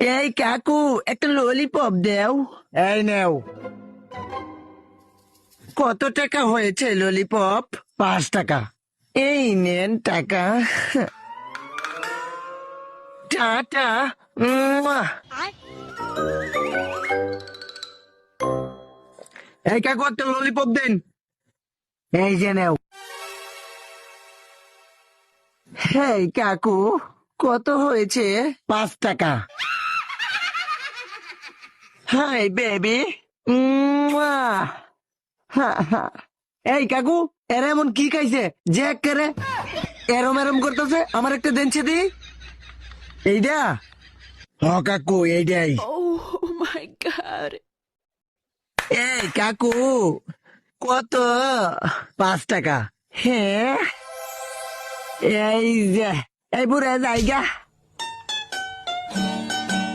এই কাকু, একটা ললিপপ দেও। এই নেও। কত টাকা হয়েছে ললিপপ? 5 টাকা। এই নেন টাকা। টাটা। মুয়া। এই কাকু, একটা ললিপপ দেন। এই যে নেও। হেই কাকু, কত হয়েছে? 5 টাকা। Hi baby. এই কাকু, এর এমন কি খাইছে যে একেবারে এরম এরম করতেছে? আমার একটা দেনছে দি। এইটা? হ কাকু, এইটাই। Oh my God. এই কাকু, কত? 5 টাকা। হ্যাঁ, এই যে, এই বুড়ে জায়গা।